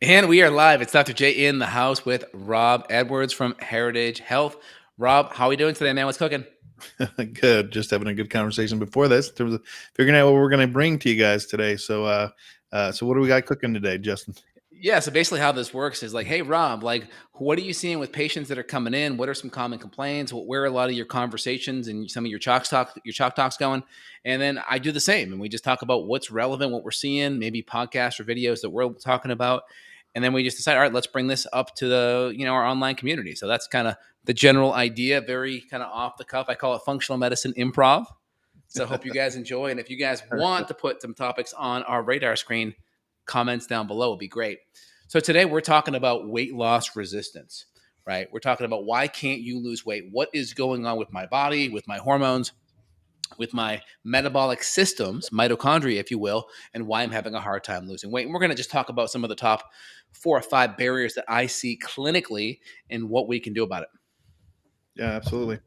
And we are live. It's Dr. J in the house with Rob Edwards from Heritage Health. Rob, how are we doing today, man? What's cooking? Good. Just having a good conversation before this in terms of figuring out what we're going to bring to you guys today. So what do we got cooking today, Justin? Yeah, so basically how this works is like, hey, Rob, like, what are you seeing with patients that are coming in? What are some common complaints? Where are a lot of your conversations and some of your chalk talks going? And then I do the same, and we just talk about what's relevant, what we're seeing, maybe podcasts or videos that we're talking about, and then we just decide, all right, let's bring this up to our online community. So that's kind of the general idea, very kind of off the cuff. I call it functional medicine improv. So I hope you guys enjoy. And if you guys want to put some topics on our radar screen, comments down below would be great. So today we're talking about weight loss resistance, right? We're talking about why can't you lose weight? What is going on with my body, with my hormones, with my metabolic systems, mitochondria, if you will, and why I'm having a hard time losing weight. And we're going to just talk about some of the top 4 or 5 barriers that I see clinically and what we can do about it. Yeah, absolutely.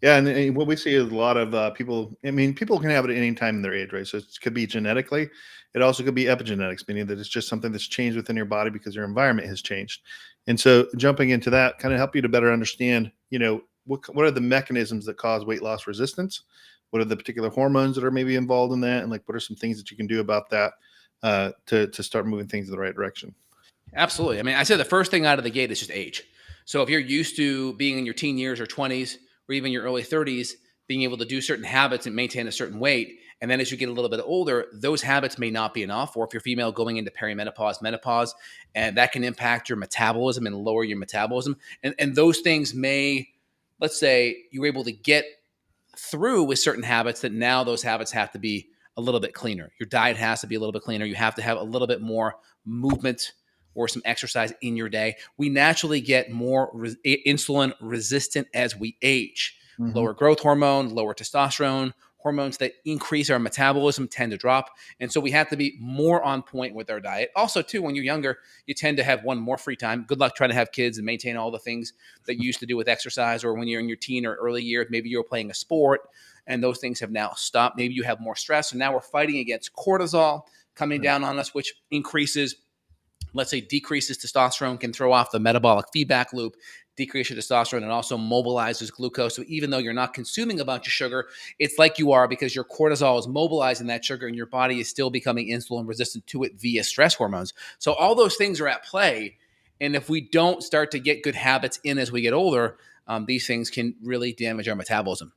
Yeah, and what we see is a lot of people. I mean, people can have it at any time in their age, right? So it could be genetically. It also could be epigenetics, meaning that it's just something that's changed within your body because your environment has changed. And so, jumping into that, kind of help you to better understand, what are the mechanisms that cause weight loss resistance? What are the particular hormones that are maybe involved in that, and like what are some things that you can do about that to start moving things in the right direction? Absolutely. I mean, I said the first thing out of the gate is just age. So if you're used to being in your teen years or 20s or even your early 30s, being able to do certain habits and maintain a certain weight, and then as you get a little bit older, those habits may not be enough. Or if you're female going into perimenopause, menopause, and that can impact your metabolism and lower your metabolism. And those things may, let's say you were able to get through with certain habits that now those habits have to be a little bit cleaner. Your diet has to be a little bit cleaner. You have to have a little bit more movement or some exercise in your day. We naturally get more insulin resistant as we age. Hmm. Lower growth hormone, lower testosterone, hormones that increase our metabolism tend to drop. And so we have to be more on point with our diet. Also, too, when you're younger, you tend to have more free time. Good luck trying to have kids and maintain all the things that you used to do with exercise, or when you're in your teen or early years, maybe you were playing a sport and those things have now stopped. Maybe you have more stress. And now we're fighting against cortisol coming down on us, which increases, let's say, decreases testosterone, can throw off the metabolic feedback loop, decrease your testosterone, and also mobilizes glucose. So even though you're not consuming a bunch of sugar, it's like you are because your cortisol is mobilizing that sugar and your body is still becoming insulin resistant to it via stress hormones. So all those things are at play. And if we don't start to get good habits in as we get older, these things can really damage our metabolism.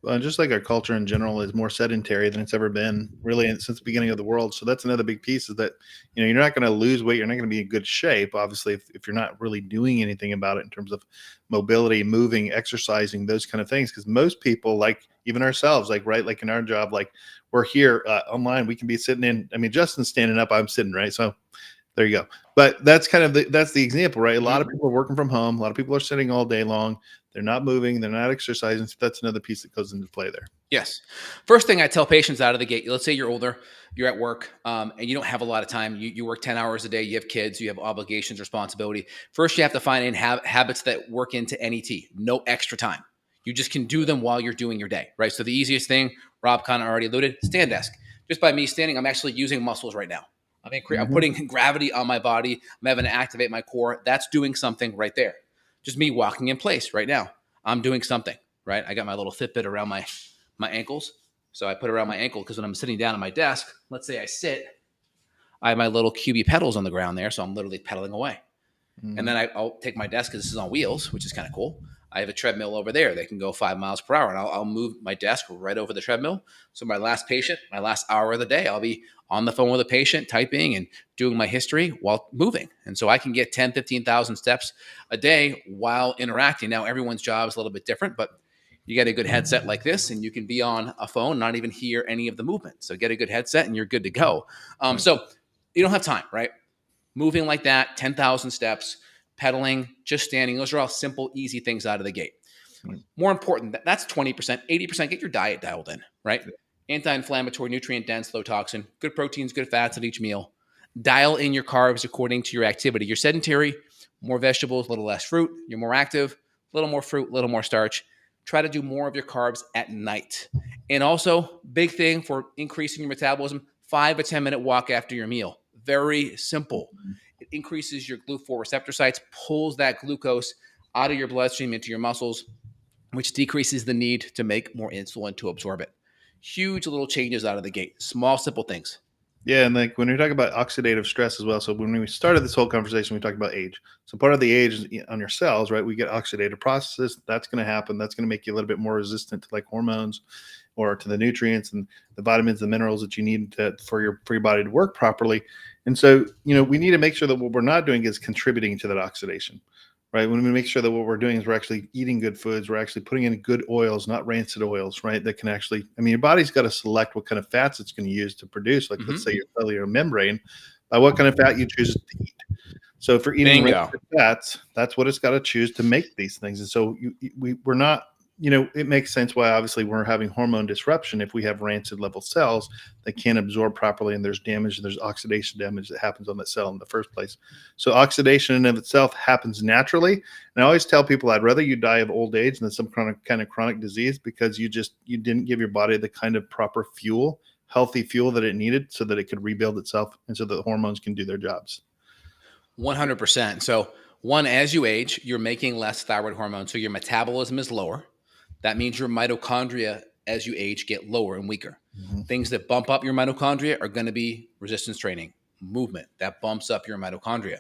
Well, just like our culture in general is more sedentary than it's ever been really since the beginning of the world. So that's another big piece is that, you're not going to lose weight. You're not going to be in good shape, obviously, if you're not really doing anything about it in terms of mobility, moving, exercising, those kind of things. Because most people, like even ourselves, like, right, like in our job, like we're here online, we can be sitting in, I mean, Justin's standing up, I'm sitting, right? So there you go. But that's kind of that's the example, right? A lot of people are working from home. A lot of people are sitting all day long. They're not moving. They're not exercising. So that's another piece that goes into play there. Yes. First thing I tell patients out of the gate, let's say you're older, you're at work, and you don't have a lot of time. You work 10 hours a day, you have kids, you have obligations, responsibility. First, you have to find habits that work into NET, no extra time. You just can do them while you're doing your day, right? So the easiest thing, Rob kind of already alluded, stand desk. Just by me standing, I'm actually using muscles right now. I'm Mhm. putting gravity on my body. I'm having to activate my core. That's doing something right there. Just me walking in place right now. I'm doing something, right? I got my little Fitbit around my ankles. So I put it around my ankle because when I'm sitting down at my desk, let's say I sit, I have my little QB pedals on the ground there. So I'm literally pedaling away. And Mhm. then I'll take my desk because this is on wheels, which is kind of cool. I have a treadmill over there. They can go 5 miles per hour, and I'll move my desk right over the treadmill. So my last patient, my last hour of the day, I'll be on the phone with a patient, typing and doing my history while moving. And so I can get 10, 15,000 steps a day while interacting. Now, everyone's job is a little bit different, but you get a good headset like this, and you can be on a phone, not even hear any of the movement. So get a good headset, and you're good to go. Right. So you don't have time, right? Moving like that, 10,000 steps, pedaling, just standing. Those are all simple, easy things out of the gate. Right. More important, that's 20%, 80%, get your diet dialed in, right? Anti-inflammatory, nutrient dense, low toxin, good proteins, good fats at each meal. Dial in your carbs according to your activity. You're sedentary, more vegetables, a little less fruit. You're more active, a little more fruit, a little more starch. Try to do more of your carbs at night. And also, big thing for increasing your metabolism, 5 to 10 minute walk after your meal. Very simple. It increases your GLUT4 receptor sites, pulls that glucose out of your bloodstream into your muscles, which decreases the need to make more insulin to absorb it. Huge little changes out of the gate. Small, simple things. Yeah, and like when we talk about oxidative stress as well. So when we started this whole conversation, we talked about age. So part of the age is on your cells, right? We get oxidative processes. That's going to happen. That's going to make you a little bit more resistant to like hormones or to the nutrients and the vitamins and minerals that you need for your body to work properly. And so, we need to make sure that what we're not doing is contributing to that oxidation. Right. When we make sure that what we're doing is we're actually eating good foods, we're actually putting in good oils, not rancid oils, right? That can actually, your body's got to select what kind of fats it's going to use to produce, like let's say your cellular membrane, by what kind of fat you choose to eat. So if you're eating rancid fats, that's what it's got to choose to make these things. And so we're not, it makes sense why obviously we're having hormone disruption if we have rancid level cells that can't absorb properly and there's damage, there's oxidation damage that happens on that cell in the first place. So oxidation in and of itself happens naturally. And I always tell people I'd rather you die of old age than some kind of chronic disease because you didn't give your body the kind of proper fuel, healthy fuel that it needed so that it could rebuild itself and so that the hormones can do their jobs. 100%. So one, as you age, you're making less thyroid hormone. So your metabolism is lower. That means your mitochondria, as you age, get lower and weaker. Things that bump up your mitochondria are going to be resistance training, movement. That bumps up your mitochondria.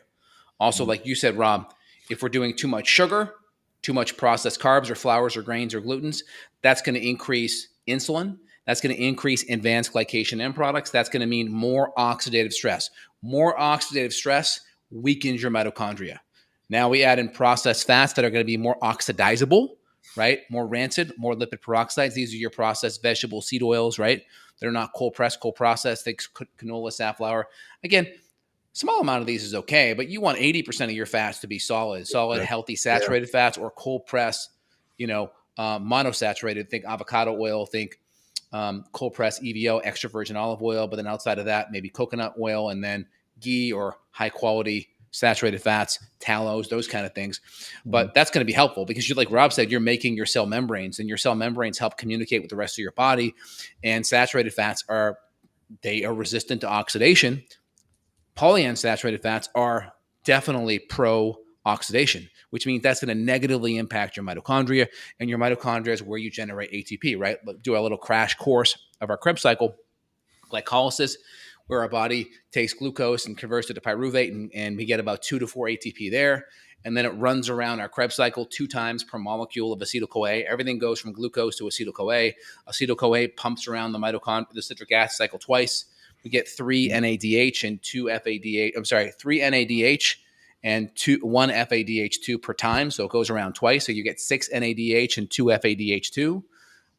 Also, like you said, Rob, if we're doing too much sugar, too much processed carbs or flours or grains or glutens, that's going to increase insulin. That's going to increase advanced glycation end products. That's going to mean more oxidative stress. More oxidative stress weakens your mitochondria. Now we add in processed fats that are going to be more oxidizable, right? More rancid, more lipid peroxides. These are your processed vegetable seed oils, right? They're not cold pressed, cold processed. Think canola, safflower. Again, small amount of these is okay, but you want 80% of your fats to be solid, healthy, saturated fats, or cold pressed, monosaturated. Think avocado oil, think cold pressed EVO, extra virgin olive oil. But then outside of that, maybe coconut oil and then ghee or high quality saturated fats, tallows, those kind of things. But that's going to be helpful because like Rob said, you're making your cell membranes and your cell membranes help communicate with the rest of your body. And saturated fats are resistant to oxidation. Polyunsaturated fats are definitely pro-oxidation, which means that's going to negatively impact your mitochondria, and your mitochondria is where you generate ATP, right? Do a little crash course of our Krebs cycle. Glycolysis, where our body takes glucose and converts it to pyruvate, and we get about 2 to 4 ATP there. And then it runs around our Krebs cycle 2 times per molecule of acetyl-CoA. Everything goes from glucose to acetyl-CoA. Acetyl-CoA pumps around the citric acid cycle twice. We get 3 NADH and 2 FADH. 3 NADH and 1 FADH2 per time. So it goes around twice. So you get 6 NADH and 2 FADH2.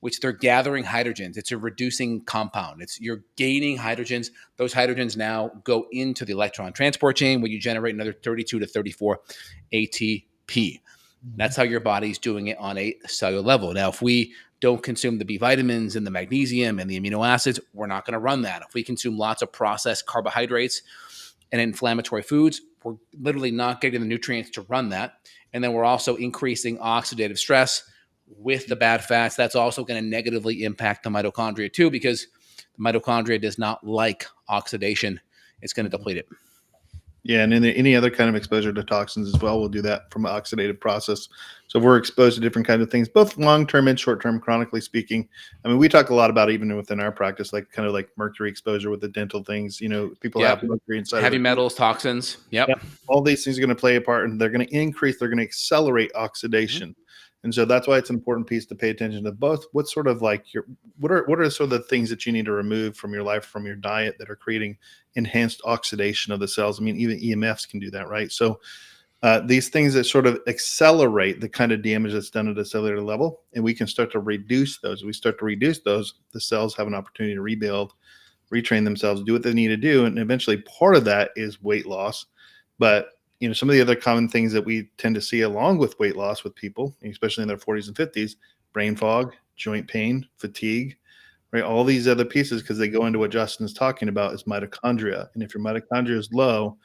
Which they're gathering hydrogens. It's a reducing compound. You're gaining hydrogens. Those hydrogens now go into the electron transport chain where you generate another 32 to 34 ATP. That's how your body's doing it on a cellular level. Now, if we don't consume the B vitamins and the magnesium and the amino acids, we're not going to run that. If we consume lots of processed carbohydrates and inflammatory foods, we're literally not getting the nutrients to run that. And then we're also increasing oxidative stress with the bad fats. That's also going to negatively impact the mitochondria too, because the mitochondria does not like oxidation. It's going to deplete it. Yeah, and any other kind of exposure to toxins as well will do that from an oxidative process. So we're exposed to different kinds of things, both long-term and short-term, chronically speaking. I mean, we talk a lot about even within our practice, like kind of like mercury exposure with the dental things. People have mercury inside heavy metals, toxins. Yep. All these things are going to play a part, and they're going to accelerate oxidation. And so that's why it's an important piece to pay attention to both. What sort of like what are sort of the things that you need to remove from your life, from your diet, that are creating enhanced oxidation of the cells? I mean, even EMFs can do that, right? So these things that sort of accelerate the kind of damage that's done at a cellular level, and we can start to reduce those. We start to reduce those, the cells have an opportunity to rebuild, retrain themselves, do what they need to do. And eventually part of that is weight loss. But some of the other common things that we tend to see along with weight loss with people, especially in their 40s and 50s, brain fog, joint pain, fatigue, right? All these other pieces, because they go into what Justin's talking about, is mitochondria. And if your mitochondria is low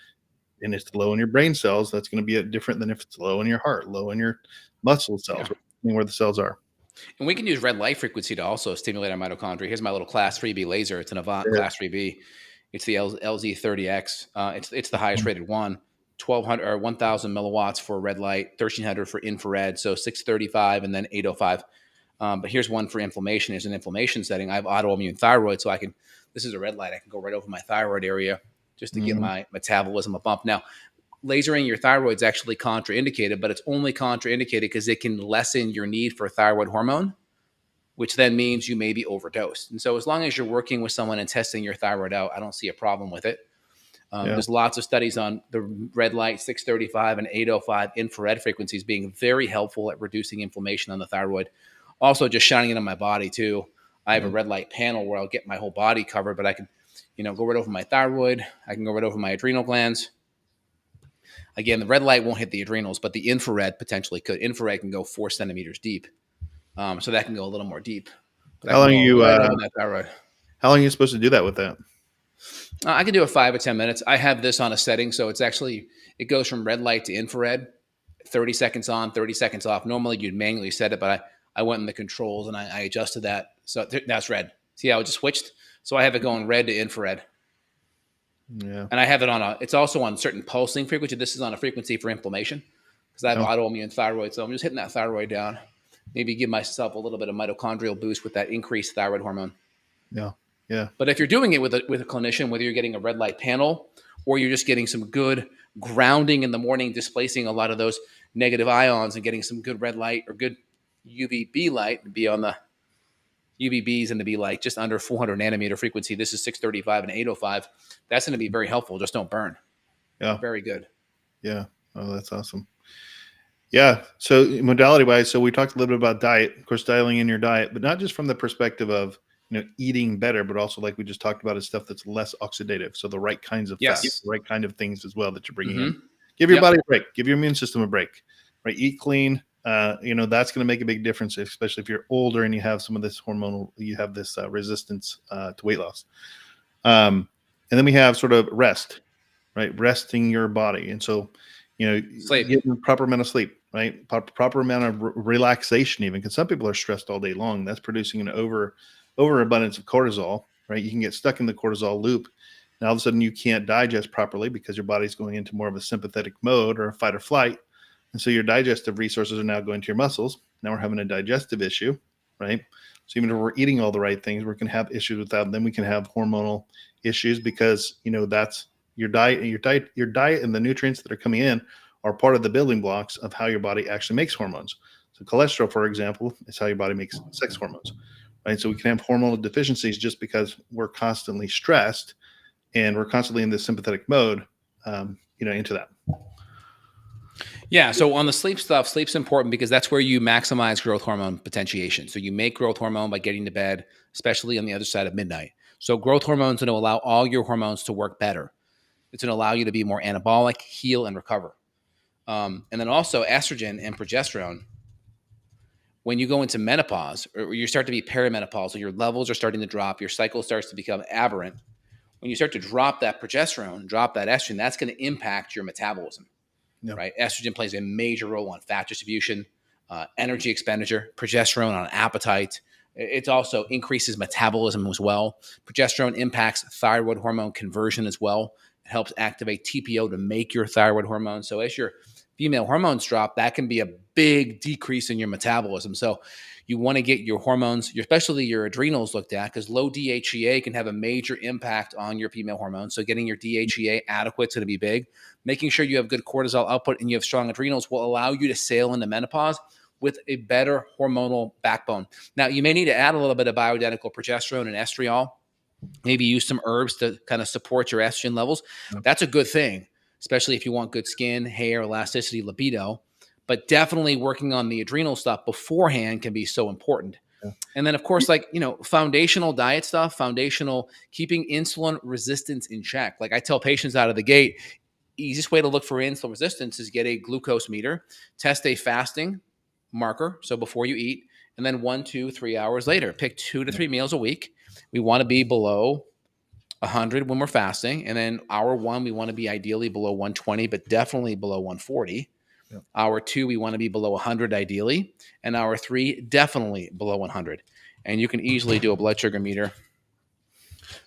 and it's low in your brain cells, that's going to be different than if it's low in your heart, low in your muscle cells, where the cells are. And we can use red light frequency to also stimulate our mitochondria. Here's my little class 3B laser. It's an Avant class 3B. It's the LZ30X. It's the highest rated one. 1200 or 1000 milliwatts for red light, 1300 for infrared. So 635 and then 805. But here's one for inflammation. Is an inflammation setting. I have autoimmune thyroid, so this is a red light. I can go right over my thyroid area just to give my metabolism a bump. Now, lasering your thyroid is actually contraindicated, but it's only contraindicated because it can lessen your need for thyroid hormone, which then means you may be overdosed. And so as long as you're working with someone and testing your thyroid out, I don't see a problem with it. There's lots of studies on the red light, 635 and 805 infrared frequencies being very helpful at reducing inflammation on the thyroid. Also, just shining it on my body too. I have a red light panel where I'll get my whole body covered, but I can, go right over my thyroid. I can go right over my adrenal glands. Again, the red light won't hit the adrenals, but the infrared potentially could. Infrared can go 4 centimeters deep, so that can go a little more deep. How long are you supposed to do that with that? I can do it 5 or 10 minutes. I have this on a setting, so it goes from red light to infrared, 30 seconds on, 30 seconds off. Normally, you'd manually set it, but I went in the controls and I adjusted that. So that's red. See how it just switched? So I have it going red to infrared. Yeah. And I have it it's also on certain pulsing frequency. This is on a frequency for inflammation because I have autoimmune thyroid. So I'm just hitting that thyroid down. Maybe give myself a little bit of mitochondrial boost with that increased thyroid hormone. Yeah. Yeah. But if you're doing it with a clinician, whether you're getting a red light panel or you're just getting some good grounding in the morning, displacing a lot of those negative ions and getting some good red light or good UVB light, be on the UVBs and to be like just under 400 nanometer frequency. This is 635 and 805. That's going to be very helpful. Just don't burn. Yeah. Very good. Yeah. Oh, that's awesome. Yeah. So modality wise, so we talked a little bit about diet, of course, dialing in your diet, but not just from the perspective of, eating better, but also like we just talked about is stuff that's less oxidative. So the right kinds of fats, the right kind of things as well that you're bringing in. Give your body a break. Give your immune system a break. Right? Eat clean. That's going to make a big difference, especially if you're older and you have some of this resistance to weight loss. And then we have sort of rest, right? Resting your body. And so, sleep. Getting proper amount of sleep, right? Proper amount of relaxation, even because some people are stressed all day long. That's producing an overabundance of cortisol, right? You can get stuck in the cortisol loop. And all of a sudden you can't digest properly because your body's going into more of a sympathetic mode or a fight or flight. And so your digestive resources are now going to your muscles. Now we're having a digestive issue, right? So even if we're eating all the right things, we're going to have issues with that. And then we can have hormonal issues because, that's your diet and the nutrients that are coming in are part of the building blocks of how your body actually makes hormones. So cholesterol, for example, is how your body makes sex hormones, right? So we can have hormonal deficiencies just because we're constantly stressed and we're constantly in this sympathetic mode, into that. Yeah. So on the sleep stuff, sleep's important because that's where you maximize growth hormone potentiation. So you make growth hormone by getting to bed, especially on the other side of midnight. So growth hormones are going to allow all your hormones to work better. It's going to allow you to be more anabolic, heal, and recover. And then also estrogen and progesterone. When you go into menopause or you start to be perimenopausal, your levels are starting to drop, your cycle starts to become aberrant. When you start to drop that progesterone, drop that estrogen, that's going to impact your metabolism. Yep. Right? Estrogen plays a major role on fat distribution, energy expenditure, progesterone on appetite. It also increases metabolism as well. Progesterone impacts thyroid hormone conversion as well. It helps activate TPO to make your thyroid hormone. So as your female hormones drop, that can be a big decrease in your metabolism. So you want to get your hormones, especially your adrenals, looked at because low DHEA can have a major impact on your female hormones. So getting your DHEA adequate is going to be big. Making sure you have good cortisol output and you have strong adrenals will allow you to sail into menopause with a better hormonal backbone. Now, you may need to add a little bit of bioidentical progesterone and estriol, maybe use some herbs to kind of support your estrogen levels. That's a good thing, especially if you want good skin, hair, elasticity, libido. But definitely working on the adrenal stuff beforehand can be so important. Yeah. And then, of course, foundational diet stuff, keeping insulin resistance in check. Like I tell patients out of the gate, easiest way to look for insulin resistance is get a glucose meter, test a fasting marker. So before you eat, and then 1, 2, 3 hours later, pick 2 to 3 meals a week. We want to be below 100 when we're fasting. And then hour 1, we want to be ideally below 120, but definitely below 140. Yep. Hour 2, we want to be below 100 ideally. And hour 3, definitely below 100. And you can easily do a blood sugar meter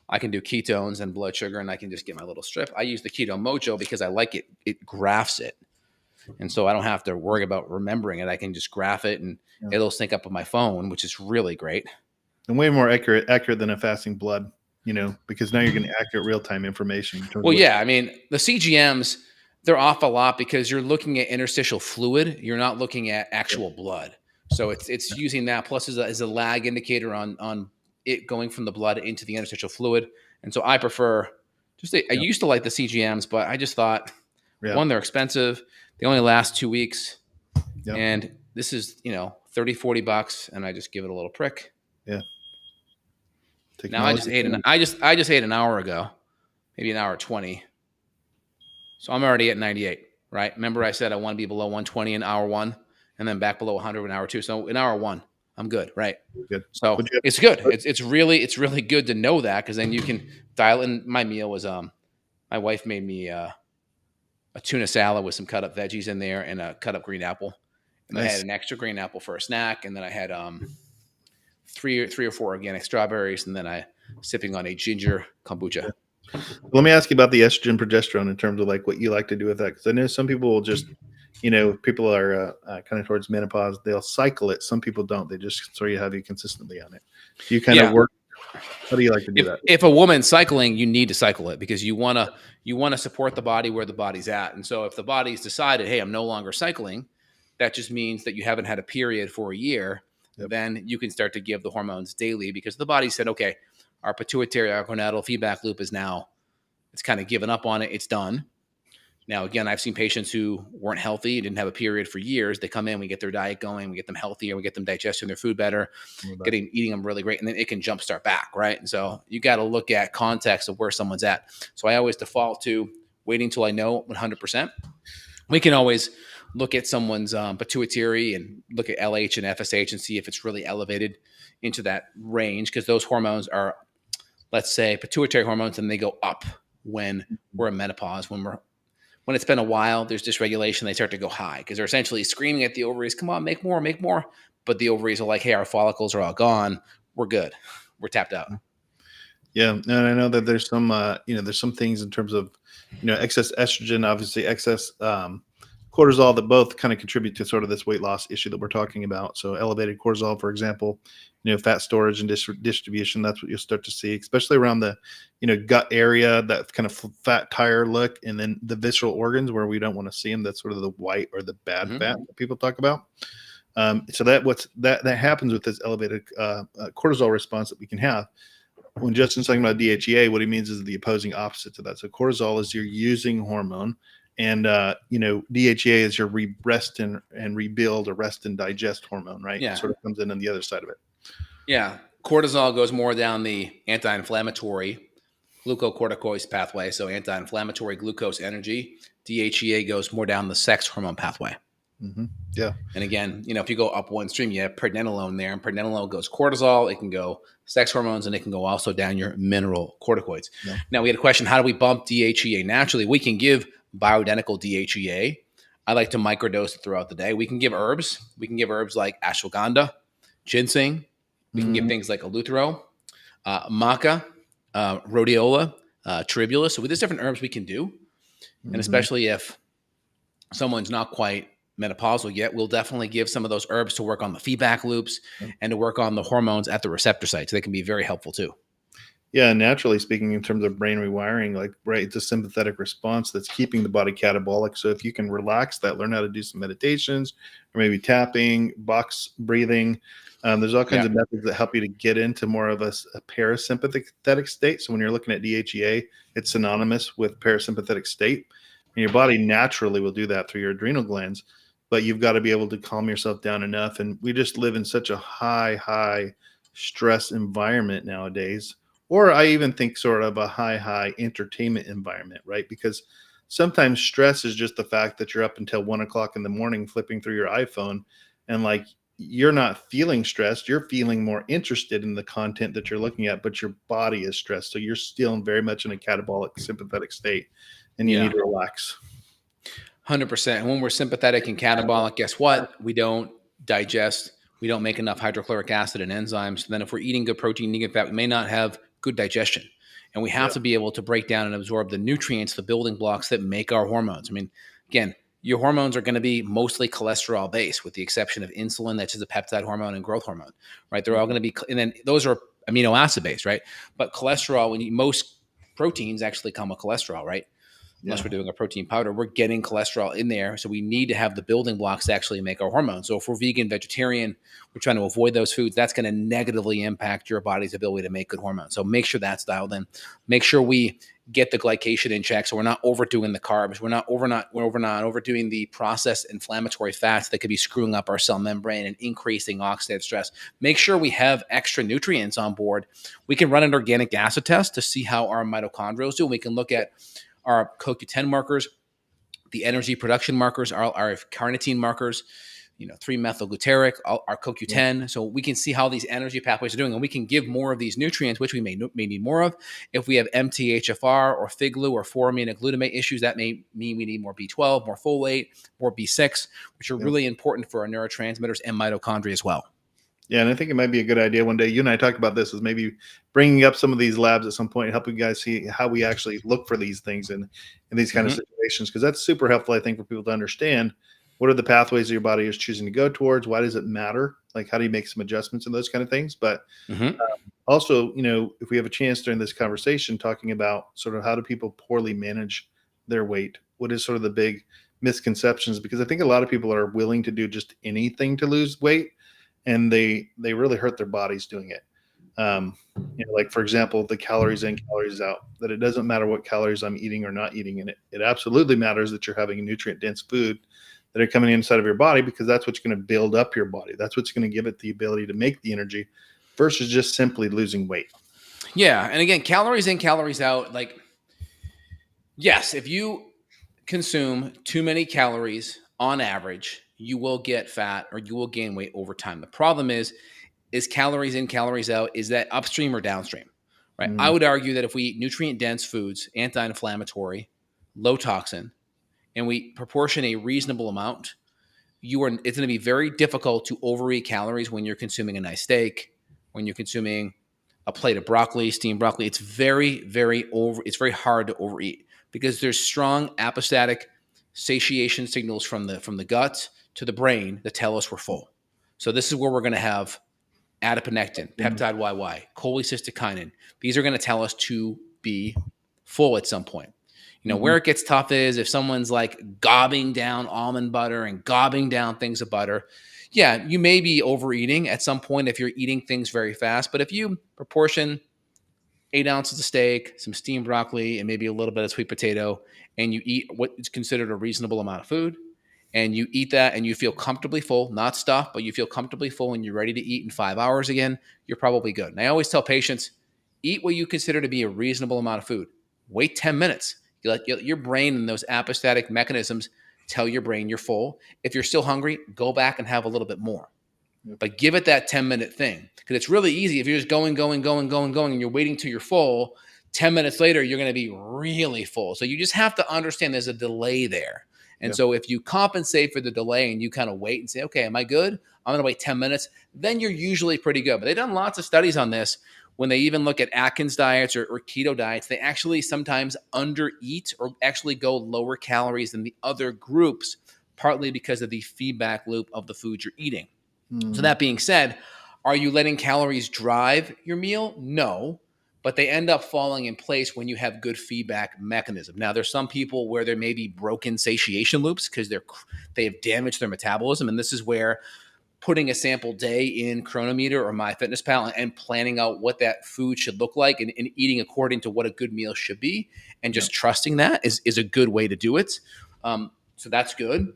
I can do ketones and blood sugar, and I can just get my little strip. I use the Keto Mojo because I like it. It graphs it. And so I don't have to worry about remembering it. I can just graph it and Yeah. it'll sync up with my phone, which is really great. And way more accurate than a fasting blood, because now you're getting accurate real-time information in terms Well, of yeah. I mean, the CGMs, they're off a lot because you're looking at interstitial fluid. You're not looking at actual blood. So it's using that plus as a lag indicator on it going from the blood into the interstitial fluid. And so I prefer I used to like the CGMs, but I just thought, yeah. one, they're expensive. They only last 2 weeks. Yeah. And this is, $30-$40, and I just give it a little prick. Yeah. Now I just ate an hour ago, maybe an hour 20. So I'm already at 98, right? Remember I said I want to be below 120 in hour 1 and then back below 100 in hour 2. So in hour 1, I'm good, right? Good. So it's good. It's really good to know that, because then you can dial in. My meal was my wife made me a tuna salad with some cut up veggies in there and a cut up green apple. And I had an extra green apple for a snack, and then I had three or four organic strawberries, and then I sipping on a ginger kombucha. Let me ask you about the estrogen progesterone in terms of like what you like to do with that, because I know some people will just, people are kind of towards menopause, they'll cycle it. Some people don't. They just sort of have you consistently on it. Do you kind of work? How do you like to do that? If a woman's cycling, you need to cycle it because you want to support the body where the body's at. And so if the body's decided, hey, I'm no longer cycling, that just means that you haven't had a period for a year. Yep. Then you can start to give the hormones daily because the body said, okay, our pituitary gonadal feedback loop is now, it's kind of given up on it. It's done. Now, again, I've seen patients who weren't healthy, didn't have a period for years. They come in, we get their diet going, we get them healthier, we get them digesting their food better, eating them really great, and then it can jumpstart back, right? And so you got to look at context of where someone's at. So I always default to waiting till I know 100%. We can always look at someone's pituitary and look at LH and FSH and see if it's really elevated into that range, because those hormones are, let's say, pituitary hormones, and they go up when we're in menopause. When it's been a while, there's dysregulation, they start to go high because they're essentially screaming at the ovaries, come on, make more. But the ovaries are like, hey, our follicles are all gone. We're good. We're tapped out. Yeah. And I know that there's some, there's some things in terms of, excess estrogen, obviously excess cortisol, that both kind of contribute to sort of this weight loss issue that we're talking about. So elevated cortisol, for example, fat storage and distribution, that's what you'll start to see, especially around the, gut area, that kind of fat tire look, and then the visceral organs where we don't want to see them. That's sort of the white or the bad fat that people talk about. So that happens with this elevated cortisol response that we can have. When Justin's talking about DHEA, what he means is the opposing opposite to that. So cortisol is your using hormone, and DHEA is your rest and rebuild, or rest and digest hormone, right? Yeah. It sort of comes in on the other side of it. Yeah. Cortisol goes more down the anti-inflammatory glucocorticoids pathway. So anti-inflammatory glucose energy. DHEA goes more down the sex hormone pathway. Mm-hmm. Yeah. And again, if you go up one stream, you have pregnenolone there, and pregnenolone goes cortisol. It can go sex hormones, and it can go also down your mineral corticoids. Yeah. Now we had a question: how do we bump DHEA naturally? We can give bioidentical DHEA. I like to microdose it throughout the day. We can give herbs. We can give herbs like ashwagandha, ginseng. We can give things like eleuthero, maca, rhodiola, tribulus. So there's different herbs we can do. And especially if someone's not quite menopausal yet, we'll definitely give some of those herbs to work on the feedback loops and to work on the hormones at the receptor site. So they can be very helpful too. Yeah, naturally speaking, in terms of brain rewiring, it's a sympathetic response that's keeping the body catabolic. So if you can relax that, learn how to do some meditations, or maybe tapping, box breathing. There's all kinds of methods that help you to get into more of a parasympathetic state. So when you're looking at DHEA, it's synonymous with parasympathetic state. And your body naturally will do that through your adrenal glands, but you've got to be able to calm yourself down enough. And we just live in such a high stress environment nowadays. Or I even think sort of a high entertainment environment, right? Because sometimes stress is just the fact that you're up until 1 o'clock in the morning flipping through your iPhone, and you're not feeling stressed. You're feeling more interested in the content that you're looking at, but your body is stressed. So you're still very much in a catabolic sympathetic state, and you need to relax. 100%. And when we're sympathetic and catabolic, guess what? We don't digest. We don't make enough hydrochloric acid and enzymes. So then if we're eating good protein, eating good fat, we may not have good digestion. And we have Yeah. to be able to break down and absorb the nutrients, the building blocks that make our hormones. I mean, again, your hormones are going to be mostly cholesterol based, with the exception of insulin, that's just a peptide hormone, and growth hormone, right? They're all going to be, and then those are amino acid based, right? But cholesterol, most proteins actually come with cholesterol, right? Unless we're doing a protein powder, we're getting cholesterol in there. So we need to have the building blocks to actually make our hormones. So if we're vegan, vegetarian, we're trying to avoid those foods, that's going to negatively impact your body's ability to make good hormones. So make sure that's dialed in. Make sure we get the glycation in check, so we're not overdoing the carbs. We're not overdoing the processed inflammatory fats that could be screwing up our cell membrane and increasing oxidative stress. Make sure we have extra nutrients on board. We can run an organic acid test to see how our mitochondria do. We can look at our CoQ10 markers, the energy production markers, our carnitine markers, 3-methylglutaric, our CoQ10. Yeah. So we can see how these energy pathways are doing, and we can give more of these nutrients, which we may need more of. If we have MTHFR or FIGLU or 4-aminoglutamate issues, that may mean we need more B12, more folate, more B6, which are really important for our neurotransmitters and mitochondria as well. Yeah, and I think it might be a good idea one day. You and I talked about this, is maybe bringing up some of these labs at some point, helping you guys see how we actually look for these things in these kind of situations, because that's super helpful, I think, for people to understand what are the pathways that your body is choosing to go towards. Why does it matter? Like, how do you make some adjustments and those kind of things? But also, if we have a chance during this conversation talking about sort of how do people poorly manage their weight, what is sort of the big misconceptions? Because I think a lot of people are willing to do just anything to lose weight, and they really hurt their bodies doing it. Like, for example, the calories in, calories out, that it doesn't matter what calories I'm eating or not eating. And it absolutely matters that you're having a nutrient-dense food that are coming inside of your body, because that's what's going to build up your body. That's what's going to give it the ability to make the energy, versus just simply losing weight. Yeah. And again, calories in, calories out. Like, yes, if you consume too many calories on average, you will get fat or you will gain weight over time. The problem is calories in, calories out, is that upstream or downstream, right? I would argue that if we eat nutrient-dense foods, anti-inflammatory, low toxin, and we proportion a reasonable amount, it's going to be very difficult to overeat calories when you're consuming a nice steak, when you're consuming a plate of broccoli, steamed broccoli. It's very, it's very hard to overeat, because there's strong apostatic satiation signals from the gut to the brain that tell us we're full. So this is where we're going to have adiponectin, peptide YY, cholecystokinin. These are going to tell us to be full at some point. Where it gets tough is if someone's like gobbing down almond butter and gobbing down things of butter. Yeah, you may be overeating at some point if you're eating things very fast. But if you proportion 8 ounces of steak, some steamed broccoli, and maybe a little bit of sweet potato, and you eat what is considered a reasonable amount of food, and you eat that and you feel comfortably full, not stuffed, but you feel comfortably full and you're ready to eat in 5 hours again, you're probably good. And I always tell patients, eat what you consider to be a reasonable amount of food. Wait 10 minutes. You let your brain and those apostatic mechanisms tell your brain you're full. If you're still hungry, go back and have a little bit more. But give it that 10-minute thing, because it's really easy if you're just going, and you're waiting till you're full. 10 minutes later, you're going to be really full. So you just have to understand there's a delay there. And so if you compensate for the delay and you kind of wait and say, okay, am I good? I'm going to wait 10 minutes. Then you're usually pretty good. But they've done lots of studies on this. When they even look at Atkins diets or keto diets, they actually sometimes undereat or actually go lower calories than the other groups, partly because of the feedback loop of the food you're eating. So that being said, are you letting calories drive your meal? No, but they end up falling in place when you have good feedback mechanism. Now, there's some people where there may be broken satiation loops because they have damaged their metabolism, and this is where putting a sample day in Chronometer or MyFitnessPal and planning out what that food should look like and eating according to what a good meal should be, and just trusting that is a good way to do it. So that's good.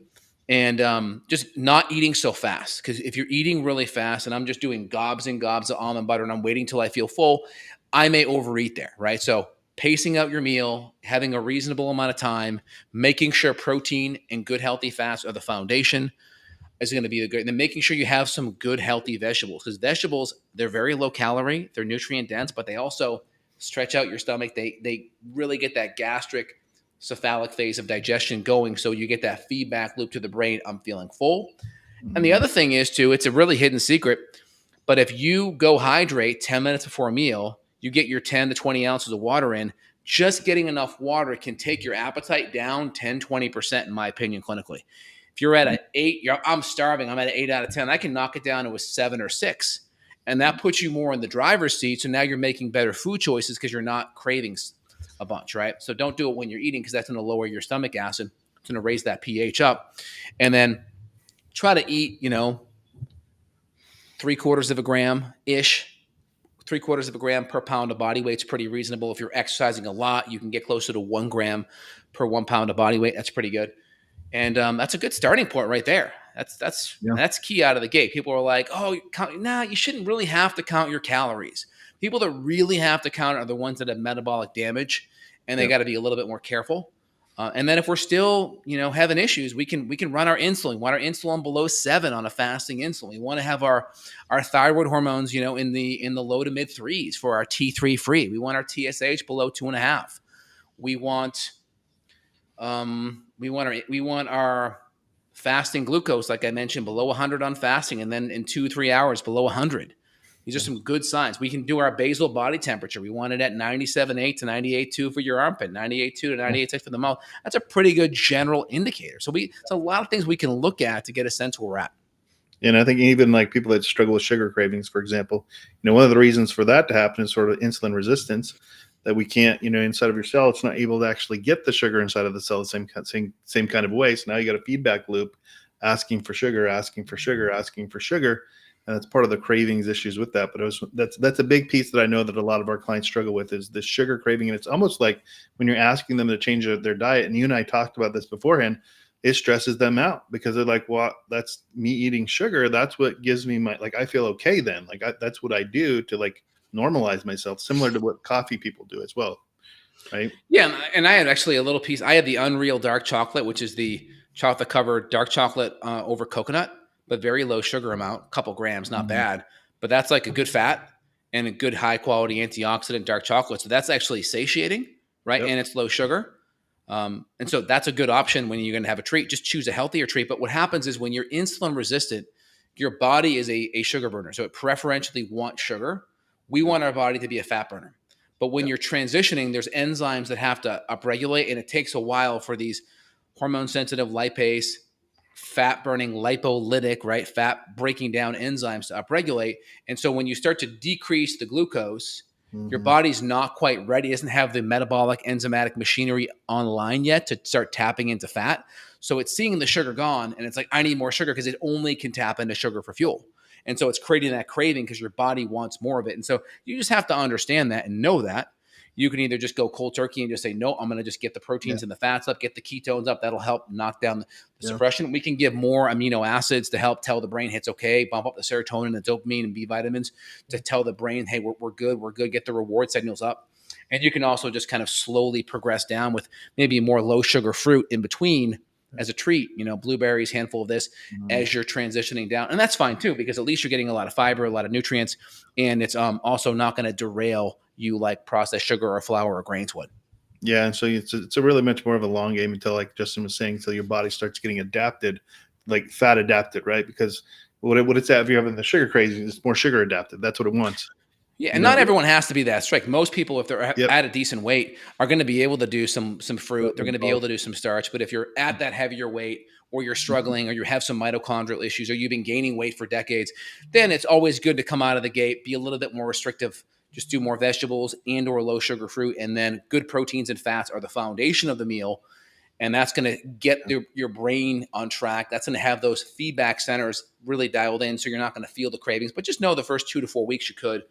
And just not eating so fast, because if you're eating really fast and I'm just doing gobs and gobs of almond butter and I'm waiting till I feel full, I may overeat there, right? So pacing out your meal, having a reasonable amount of time, making sure protein and good healthy fats are the foundation is going to be the great. And then making sure you have some good healthy vegetables, because vegetables, they're very low calorie, they're nutrient dense, but they also stretch out your stomach. They really get that gastric cephalic phase of digestion going, so you get that feedback loop to the brain, I'm feeling full. And the other thing is too, it's a really hidden secret, but if you go hydrate 10 minutes before a meal, you get your 10 to 20 ounces of water in. Just getting enough water can take your appetite down 10, 20%, in my opinion, clinically. If you're at an 8, I'm starving, I'm at an 8 out of 10, I can knock it down to a 7 or 6. And that puts you more in the driver's seat. So now you're making better food choices because you're not craving a bunch, right? So don't do it when you're eating, because that's going to lower your stomach acid. It's going to raise that pH up. And then try to eat, 3/4 of a gram-ish. 3/4 of a gram per pound of body weight is pretty reasonable. If you're exercising a lot, you can get closer to 1 gram per 1 pound of body weight. That's pretty good. And that's a good starting point right there. That's key out of the gate. People are like, oh, you shouldn't really have to count your calories. People that really have to count are the ones that have metabolic damage, and they got to be a little bit more careful. And then if we're still, having issues, we can run our insulin. We want our insulin below 7 on a fasting insulin. We want to have our thyroid hormones, in the low to mid 3s for our T3 free. We want our TSH below 2.5. We want our fasting glucose, like I mentioned, below 100 on fasting, and then in 2-3 hours below 100. These are some good signs. We can do our basal body temperature. We want it at 97.8 to 98.2 for your armpit, 98.2 to 98.6 for the mouth. That's a pretty good general indicator. So it's a lot of things we can look at to get a sense where we're at. And I think even like people that struggle with sugar cravings, for example, one of the reasons for that to happen is sort of insulin resistance, that we can't, inside of your cell, it's not able to actually get the sugar inside of the cell the same kind of way. So now you got a feedback loop asking for sugar, asking for sugar, asking for sugar. And that's part of the cravings issues with that. But that's a big piece that I know that a lot of our clients struggle with, is the sugar craving. And it's almost like when you're asking them to change their diet, and you and I talked about this beforehand, it stresses them out, because they're like, well, that's me eating sugar. That's what gives me I feel okay then. That's what I do to normalize myself, similar to what coffee people do as well. Right. Yeah. And I had actually a little piece. I had the Unreal dark chocolate, which is the chocolate covered dark chocolate over coconut, but very low sugar amount, a couple grams, not bad. But that's like a good fat and a good high quality antioxidant dark chocolate. So that's actually satiating, right? Yep. And it's low sugar. And so that's a good option when you're going to have a treat. Just choose a healthier treat. But what happens is when you're insulin resistant, your body is a sugar burner. So it preferentially wants sugar. We want our body to be a fat burner. But when you're transitioning, there's enzymes that have to upregulate, and it takes a while for these hormone sensitive lipase, fat burning lipolytic, right? Fat breaking down enzymes to upregulate. And so when you start to decrease the glucose, your body's not quite ready. It doesn't have the metabolic enzymatic machinery online yet to start tapping into fat. So it's seeing the sugar gone, and it's like, I need more sugar, because it only can tap into sugar for fuel. And so it's creating that craving because your body wants more of it. And so you just have to understand that and know that. You can either just go cold turkey and just say, no, I'm going to just get the proteins and the fats up, get the ketones up. That'll help knock down the suppression. We can give more amino acids to help tell the brain it's okay, bump up the serotonin, the dopamine, and B vitamins to tell the brain, hey, we're good, get the reward signals up. And you can also just kind of slowly progress down with maybe more low sugar fruit in between as a treat, blueberries, handful of this as you're transitioning down. And that's fine too, because at least you're getting a lot of fiber, a lot of nutrients, and it's also not going to derail you like processed sugar or flour or grains would. Yeah. And so it's a really much more of a long game until, like Justin was saying, until your body starts getting adapted, like fat adapted, right? Because what it's at, if you're having the sugar crazy, it's more sugar adapted. That's what it wants. Yeah, and not everyone has to be that strict. Most people, if they're at a decent weight, are going to be able to do some fruit. They're going to be able to do some starch. But if you're at that heavier weight, or you're struggling, or you have some mitochondrial issues, or you've been gaining weight for decades, then it's always good to come out of the gate, be a little bit more restrictive. Just do more vegetables and or low sugar fruit, and then good proteins and fats are the foundation of the meal. And that's going to get your brain on track. That's going to have those feedback centers really dialed in, so you're not going to feel the cravings. But just know the first 2 to 4 weeks you could.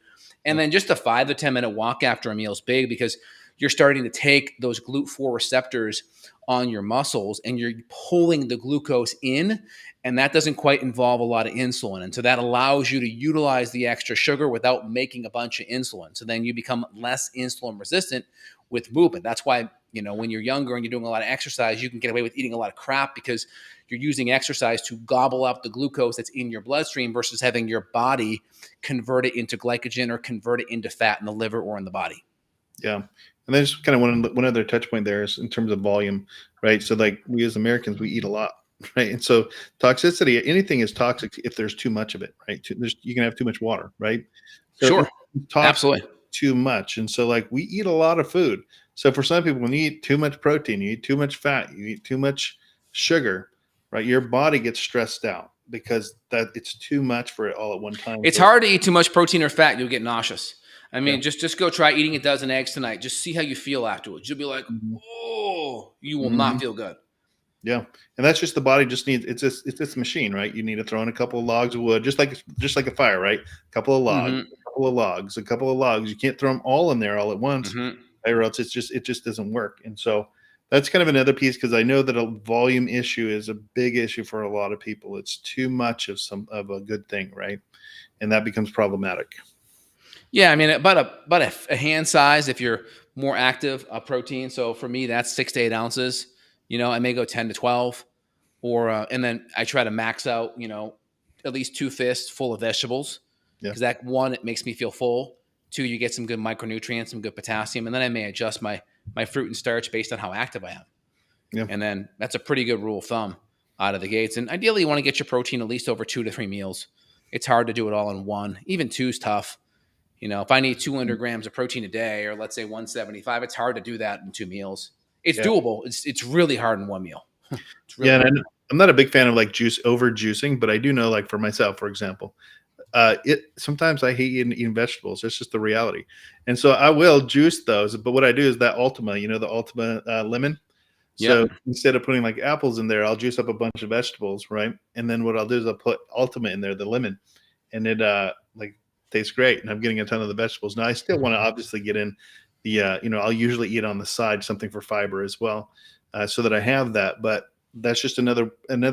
And then just a 5 to 10 minute walk after a meal is big, because you're starting to take those GLUT4 receptors on your muscles and you're pulling the glucose in, and that doesn't quite involve a lot of insulin. And so that allows you to utilize the extra sugar without making a bunch of insulin. So then you become less insulin resistant with movement. That's why, when you're younger and you're doing a lot of exercise, you can get away with eating a lot of crap, because you're using exercise to gobble up the glucose that's in your bloodstream versus having your body convert it into glycogen or convert it into fat in the liver or in the body. Yeah. And there's kind of one other touch point there is in terms of volume, right? So like we as Americans, we eat a lot, right? And so toxicity, anything is toxic if there's too much of it, right? You can have too much water, right? So sure. Absolutely. too much. And so like we eat a lot of food. So for some people, when you eat too much protein, you eat too much fat, you eat too much sugar, right? Your body gets stressed out because that it's too much for it all at one time. It's So hard to eat too much protein or fat. You'll get nauseous. I yeah. mean, just go try eating a dozen eggs tonight. Just see how you feel afterwards. You'll be like, Mhm. oh, you will not Mhm. feel good. Yeah, and that's just the body just needs it's this machine, right? You need to throw in a couple of logs of wood, just like a fire, right? A couple of logs, Mm-hmm. a couple of logs, a couple of logs. You can't throw them all in there all at once, Mm-hmm. right? Or else it just doesn't work. And so that's kind of another piece because I know that a volume issue is a big issue for a lot of people. It's too much of a good thing, right? And that becomes problematic. Yeah, I mean, about a hand size if you're more active protein. So for me, that's 6 to 8 ounces. I may go 10 to 12, or and then I try to max out. At least two fists full of vegetables Yeah, because that one it makes me feel full. Two, you get some good micronutrients, some good potassium, and then I may adjust my fruit and starch based on how active I am. yeah, And then that's a pretty good rule of thumb out of the gates. And ideally, you want to get your protein at least over 2 to 3 meals. It's hard to do it all in one. Even two is tough. If I need 200 grams of protein a day, or let's say 175, it's hard to do that in 2 meals. It's yeah. doable. It's really hard in one meal. It's really Yeah, and hard. I'm not a big fan of like over juicing, but I do know like for myself, for example, it sometimes I hate eating vegetables. It's just the reality. And so I will juice those. But what I do is that Ultima, the Ultima lemon. So Yep. instead of putting like apples in there, I'll juice up a bunch of vegetables, right? And then what I'll do is I'll put Ultima in there, the lemon, and it like tastes great. And I'm getting a ton of the vegetables. Now I still want to obviously get in the I'll usually eat on the side something for fiber as well, so that I have that. But that's just another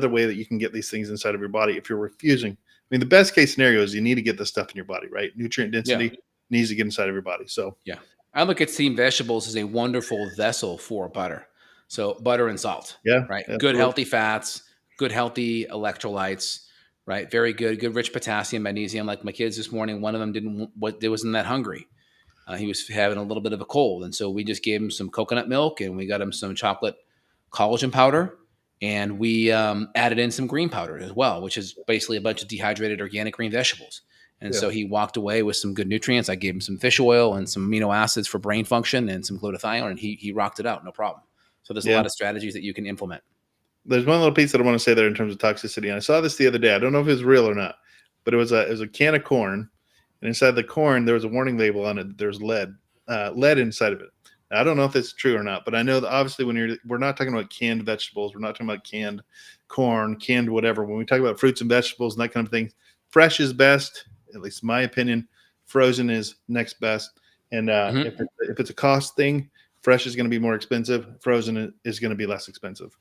way that you can get these things inside of your body if you're refusing. I mean, the best case scenario is you need to get this stuff in your body, right? Nutrient Yeah. density needs to get inside of your body. So Yeah. I look at steamed vegetables as a wonderful vessel for butter. So butter and salt, yeah, right? Good absolutely. healthy fats, good healthy electrolytes, right? Very good rich potassium, magnesium. Like my kids this morning, one of them wasn't that hungry. He was having a little bit of a cold, and so we just gave him some coconut milk, and we got him some chocolate collagen powder, and we added in some green powder as well, which is basically a bunch of dehydrated organic green vegetables. And Yeah, so he walked away with some good nutrients. I gave him some fish oil and some amino acids for brain function and some glutathione, and he rocked it out, no problem. So there's a yeah. lot of strategies that you can implement. There's one little piece that I want to say there in terms of toxicity. And I saw this the other day. I don't know if it's real or not, but it was a can of corn, and inside the corn there was a warning label on it. There's lead inside of it. Now, I don't know if it's true or not, but I know that obviously we're not talking about canned vegetables, we're not talking about canned corn, canned whatever. When we talk about fruits and vegetables and that kind of thing, fresh is best, at least in my opinion. Frozen is next best. And if Mm-hmm. it's a cost thing, fresh is going to be more expensive. Frozen is going to be less expensive.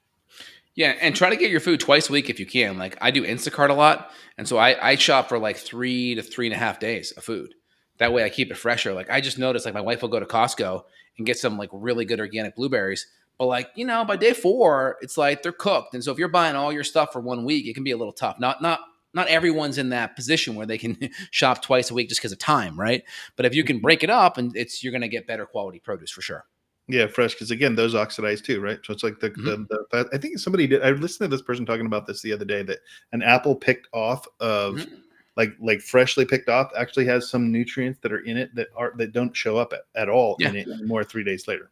Yeah, and try to get your food twice a week if you can. Like I do Instacart a lot, and so I shop for like 3 to 3.5 days of food. That way I keep it fresher. Like I just noticed, like my wife will go to Costco and get some like really good organic blueberries, but like by day 4, it's like they're cooked, and so if you're buying all your stuff for one week, it can be a little tough. Not everyone's in that position where they can shop twice a week just because of time, right? But if you can break it up, and you're going to get better quality produce for sure. Yeah, fresh because again, those oxidize too, right? So it's like Mm-hmm. I think somebody did. I listened to this person talking about this the other day that an apple picked off of Mm-hmm. like freshly picked off actually has some nutrients that are in it that don't show up at all Yeah. in it anymore 3 days later.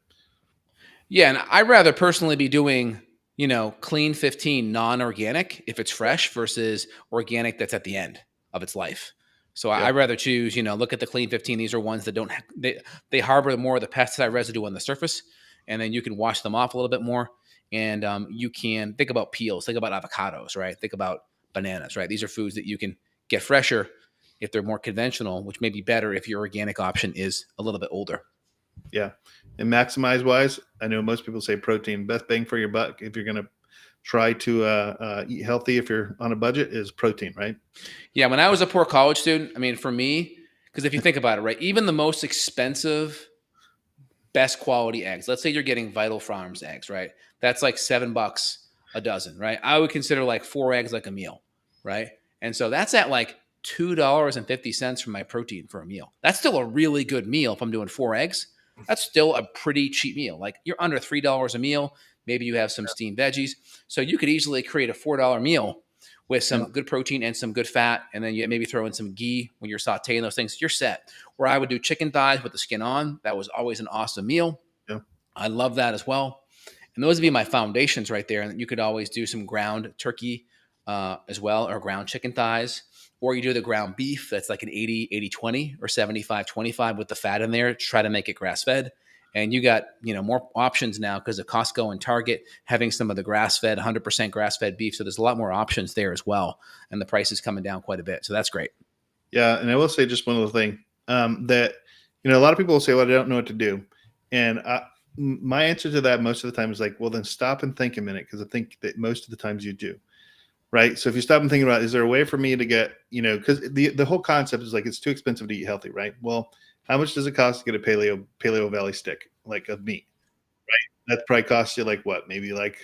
Yeah, and I'd rather personally be doing, clean 15 non-organic if it's fresh versus organic that's at the end of its life. So Yeah, I'd rather choose, look at the clean 15. These are ones that don't they harbor more of the pesticide residue on the surface, and then you can wash them off a little bit more. And you can think about peels, think about avocados, right? Think about bananas, right? These are foods that you can get fresher if they're more conventional, which may be better if your organic option is a little bit older. yeah. And maximize wise, I know most people say protein. Best bang for your buck if you're going to try to eat healthy if you're on a budget is protein, right? Yeah, when I was a poor college student, I mean, for me, because if you think about it, right, even the most expensive, best quality eggs, let's say you're getting Vital Farms eggs, right? That's like $7 a dozen, right? I would consider like 4 eggs like a meal, right? And so that's at like $2.50 for my protein for a meal. That's still a really good meal if I'm doing 4 eggs. That's still a pretty cheap meal. Like you're under $3 a meal. Maybe you have some steamed veggies. So you could easily create a $4 meal with Yeah. some good protein and some good fat, and then you maybe throw in some ghee when you're sauteing those things, you're set. Where I would do chicken thighs with the skin on, that was always an awesome meal. Yeah. I love that as well. And those would be my foundations right there. And you could always do some ground turkey as well, or ground chicken thighs, or you do the ground beef. That's like an 80-20 or 75-25 with the fat in there. Try to make it grass fed. And you got, more options now because of Costco and Target having some of the grass fed, 100% grass fed beef. So there's a lot more options there as well. And the price is coming down quite a bit. So that's great. Yeah. And I will say just one little thing that, a lot of people will say, well, I don't know what to do. And my answer to that most of the time is like, well, then stop and think a minute, because I think that most of the times you do. Right. So if you stop and think about, is there a way for me to get, because the whole concept is like, it's too expensive to eat healthy. Right. Well, how much does it cost to get a Paleo Valley stick, like of meat? Right. That probably costs you like what? Maybe like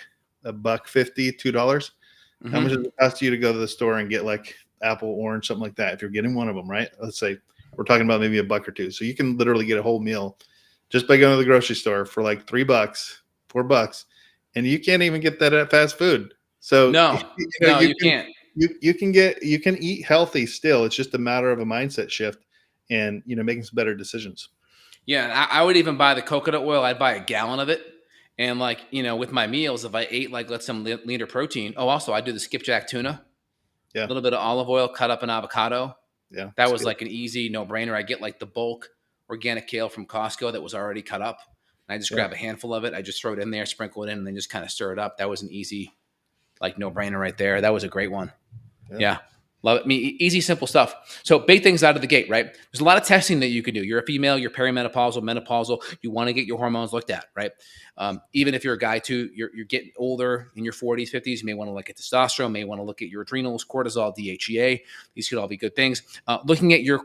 $1.50, $2. Mm-hmm. How much does it cost you to go to the store and get like apple, orange, something like that? If you're getting one of them, right? Let's say we're talking about maybe $1 or $2. So you can literally get a whole meal just by going to the grocery store for like $3, $4, and you can't even get that at fast food. So you can't. You can eat healthy still. It's just a matter of a mindset shift and making some better decisions. Yeah, I would even buy the coconut oil. I'd buy a gallon of it. And with my meals, if I ate let's some leaner protein. Oh, also I do the skipjack tuna. Yeah. A little bit of olive oil, cut up an avocado. Yeah. That was like an easy no-brainer. I get like the bulk organic kale from Costco that was already cut up. And I just grab a handful of it. I just throw it in there, sprinkle it in, and then just kind of stir it up. That was an easy, no-brainer right there. That was a great one. Yeah. Love it. Easy, simple stuff. So big things out of the gate, right? There's a lot of testing that you can do. You're a female, you're perimenopausal, menopausal. You want to get your hormones looked at, right? Even if you're a guy too, you're getting older in your 40s, 50s, you may want to look at testosterone, may want to look at your adrenals, cortisol, DHEA. These could all be good things. Looking at your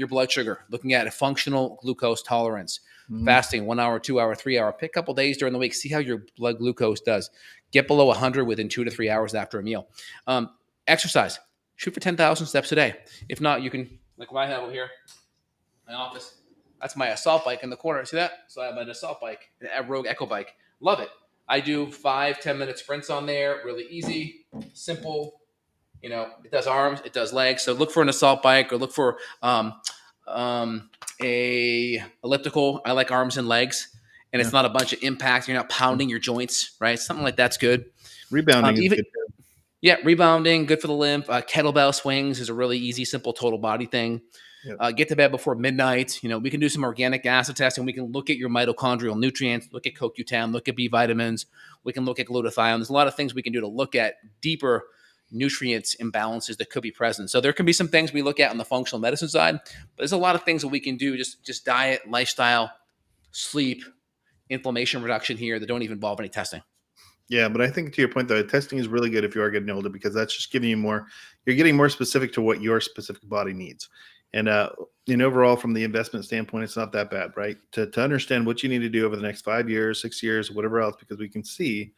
blood sugar, looking at a functional glucose tolerance, fasting 1 hour, 2 hour, 3 hour, pick a couple days during the week, see how your blood glucose does. Get below 100 within 2 to 3 hours after a meal. Exercise. Shoot for 10,000 steps a day. If not, you can, like what I have over here, my office. That's my assault bike in the corner. See that? So I have an assault bike, a Rogue Echo bike. Love it. I do 5-10 minute sprints on there. Really easy, simple. It does arms, it does legs. So look for an assault bike or look for a elliptical. I like arms and legs, and it's not a bunch of impact. You're not pounding your joints, right? Something like that's good. Rebounding is good. Yeah, rebounding, good for the lymph. Kettlebell swings is a really easy, simple total body thing. Yep. Get to bed before midnight. We can do some organic acid testing. We can look at your mitochondrial nutrients, look at CoQ10, look at B vitamins. We can look at glutathione. There's a lot of things we can do to look at deeper nutrients imbalances that could be present. So there can be some things we look at on the functional medicine side, but there's a lot of things that we can do, just diet, lifestyle, sleep, inflammation reduction here that don't even involve any testing. Yeah, but I think to your point, though, testing is really good if you are getting older, because that's just giving you more. You're getting more specific to what your specific body needs, and overall, from the investment standpoint, it's not that bad, right? To understand what you need to do over the next 5 years, 6 years, whatever else, because we can see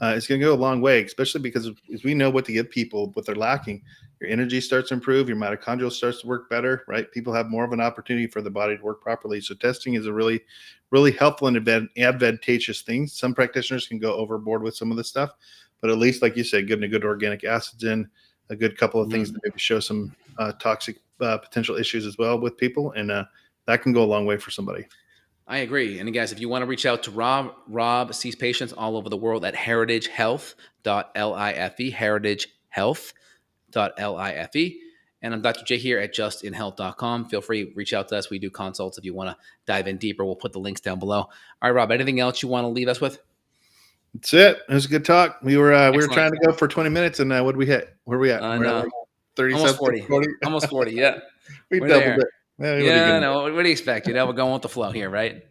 it's going to go a long way, especially because as we know what to give people, what they're lacking. Your energy starts to improve, your mitochondria starts to work better, right? People have more of an opportunity for the body to work properly. So testing is a really, really helpful and advantageous thing. Some practitioners can go overboard with some of this stuff, but at least, like you said, getting a good organic acids in, a good couple of things that maybe show some toxic potential issues as well with people, and that can go a long way for somebody. I agree. And guys, if you want to reach out to Rob sees patients all over the world at heritagehealth.life, heritagehealth.life. And I'm Dr. J here at justinhealth.com. Feel free to reach out to us. We do consults if you want to dive in deeper. We'll put the links down below. All right, Rob, anything else you want to leave us with? That's it. It was a good talk. We were trying to go for 20 minutes, and what did we hit? Where are we at? We're at like 30, almost 40. Almost 40, yeah. We doubled it. Yeah, no, what do you expect? We're going with the flow here, right?